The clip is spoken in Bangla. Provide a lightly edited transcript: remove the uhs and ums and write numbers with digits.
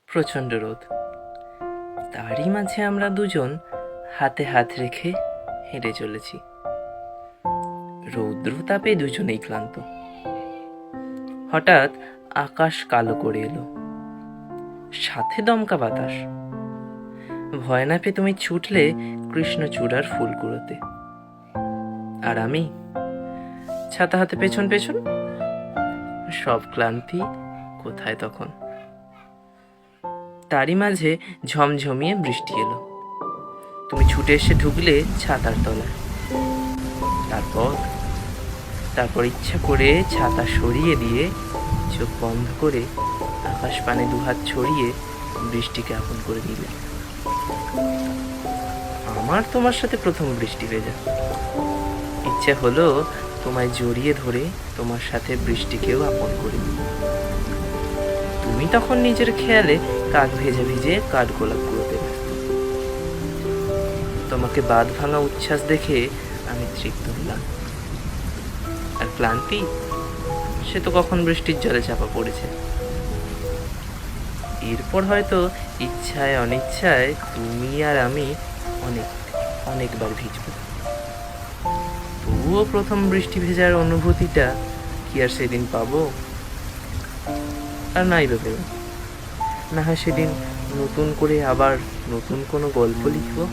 প্রচণ্ড রোদ। তারই মাঝে আমরা দুজন হাতে হাত রেখে হেঁটে চলেছি। রৌদ্র তাপে দুজনেই ক্লান্ত। হঠাৎ আকাশ কালো করে এলো, সাথে দমকা বাতাস। ভয় না পেয়ে তুমি ছুটলে কৃষ্ণচূড়ার ফুল কুড়োতে, আর আমি ছাতা হাতে পেছন পেছন। সব ক্লান্তি কোথায় তখন। তারই মাঝে ঝমঝমিয়ে বৃষ্টি এলো। তুমি ছুটে এসে ঢুকলে ছাতার তলায়। তারপর ইচ্ছা করে ছাতা সরিয়ে দিয়ে চোখ বন্ধ করে আকাশ পানে দুহাত ছড়িয়ে বৃষ্টিকে আপন করে দিলে। আমার তোমার সাথে প্রথম বৃষ্টি ভেজা। ইচ্ছা হলো তোমায় জড়িয়ে ধরে তোমার সাথে বৃষ্টিকেও আপন করে দিই। তুমি তখন নিজের খেয়ালে কাক ভেজে ভিজে কাঠগোলাপ কুড়োতে ব্যস্ত। তোমাকে বাঁধ ভাঙা উচ্ছ্বাস দেখে আমি তৃপ্ত হলাম। আর ক্লান্তি, সে তো কখন বৃষ্টির জলে চাপা পড়েছে। এরপর হয়তো ইচ্ছায় অনিচ্ছায় তুমি আর আমি অনেকবার ভিজব। তবুও প্রথম বৃষ্টি ভেজার অনুভূতিটা কি আর সেদিন পাবো? আর নাই ভেবে, না হয় সেদিন নতুন করে আবার নতুন কোনো গল্প লিখবো।